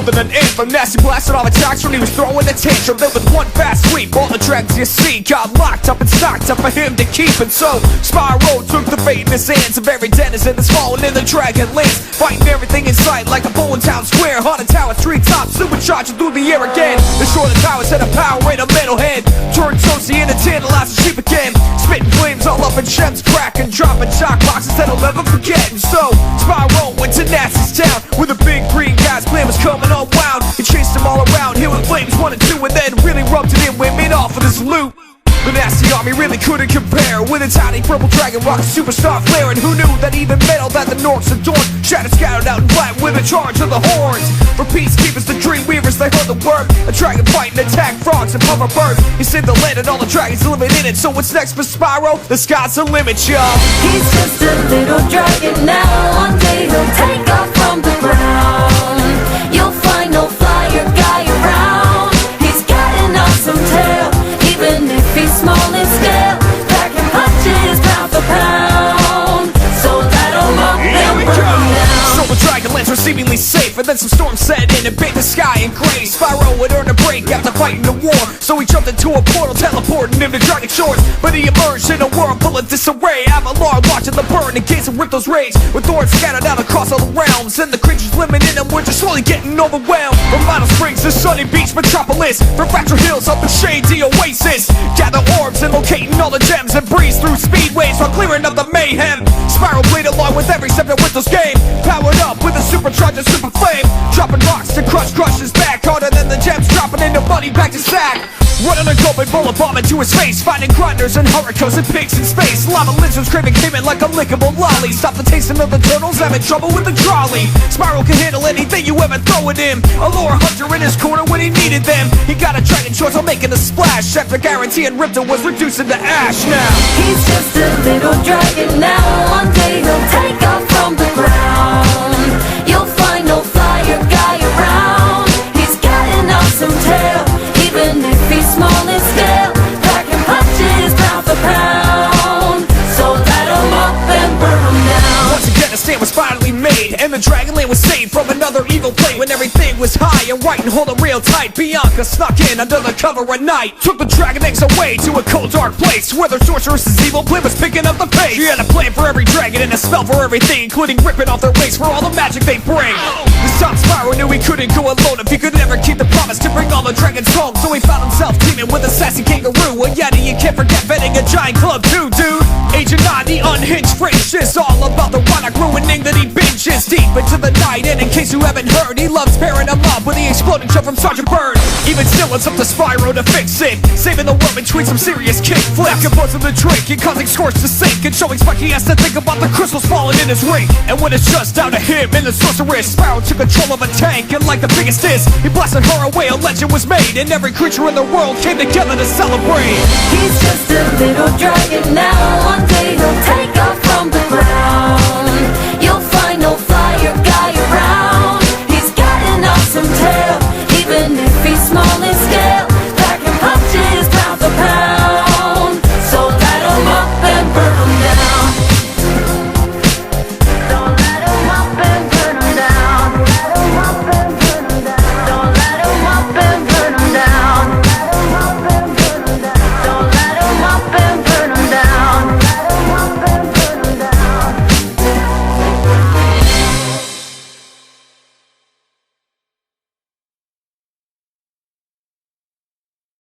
than an anthem. Nasty blasted off attacks when he was throwing a tantrum. Then with one fast sweep, all the dragons you see got locked up and stocked up for him to keep. And so Spyro took the fate in his hands of every denizen that's fallen in the dragon lands, fighting everything in sight like a bull in town square. Haunted tower, treetops, supercharging through the air again. Destroy the towers, set a power in a metalhead. Turn Toasty into tantalize the sheep again. Spitting flames all up and gems cracking, dropping shock boxes that I'll never forget. And so Spyro went to Nasty's town with a big green guy's plan was coming unwound. He chased them all around, hit with flames 1 and 2, and then really rubbed it in with mid off of this loot. The nasty army really couldn't compare with a tiny purple dragon rock superstar flare. And who knew that even metal that the Norks adored shattered, scattered out and flat with a charge of the horns. For peacekeepers, the dream weavers, they heard the word. A dragon fight and attack frogs and hover birds. He saved the land and all the dragons living in it. So what's next for Spyro? The sky's the limit, y'all. He's just a little dragon now. One day he'll take off from the ground. You'll find no flyer guy around. He's got an awesome tail, even if he's small in scale. Packing punches pound for pound, so that'll mock them down. So the Dragonlands were seemingly safe, and then some storms set in and baked the sky in gray. Spyro would earn a break after fighting the war, so he jumped into a portal, teleporting him to Dragon Shores. But he emerged in a world full of disarray. Avalar watching the burn and gazing with those rage, with thorns scattered out across all the realms, and the creatures living in them were just slowly getting overwhelmed. From Vital Springs to Sunny Beach Metropolis, from Fracture Hills up to Shady Oasis, gather orbs and locating all the gems, and breeze through speedways while clearing up the mayhem. Spyro played along with every step of Windows game, powered up with a supercharger super flame, dropping rocks to crush his back harder than the gems dropping into money back to sack. Running a gulping bullet bomb into his face, finding grinders and hurricanes and pigs in space. Lava lizards craving came in like a lickable lolly. Stop the tasting of the turtles, having trouble with the trolley. Spyro can handle anything you ever throw at him. A lure hunter in his corner when he needed them. He got a dragon choice on making a splash after guaranteeing Ripta was reduced into ash now. He's just a little dragon now. One day he'll take off from the ground. You'll find no flyer guy around. He's got an awesome tail, even if he's small in scale. Packing punches pound for pound, so that'll mop and burn down. Once again, a stand was finally made, and the Dragonland was saved from another evil plane. When everything was high and right and holding real tight, Bianca snuck in under the cover of night, took the dragon eggs away to a cold dark place where the sorceress's evil plan was picking up the pace. She had a plan for every dragon and a spell for everything, including ripping off their wings for all the magic they bring. This time Spyro knew he couldn't go alone if he could never keep the promise to bring all the dragons home. So he found himself teaming with a sassy kangaroo, a yeti. You can't forget vetting a giant club too, dude. Agent 9, the unhinged fringe is all about the Ronak ruining that he binges deep into the night. And in case you haven't heard, he loves pairing them up with the exploding show from Sergeant Bird. Even still, it's up to Spyro to fix it, saving the world between some serious kick flips. Back and buzzing the drink and causing scores to sink, and showing Spike he has to think about the crystals falling in his ring. And when it's just down to him and the sorceress, Spyro took control of a tank, and like the biggest is, he blasted her away. A legend was made, and every creature in the world came together to celebrate. He's just a little dragon now. One day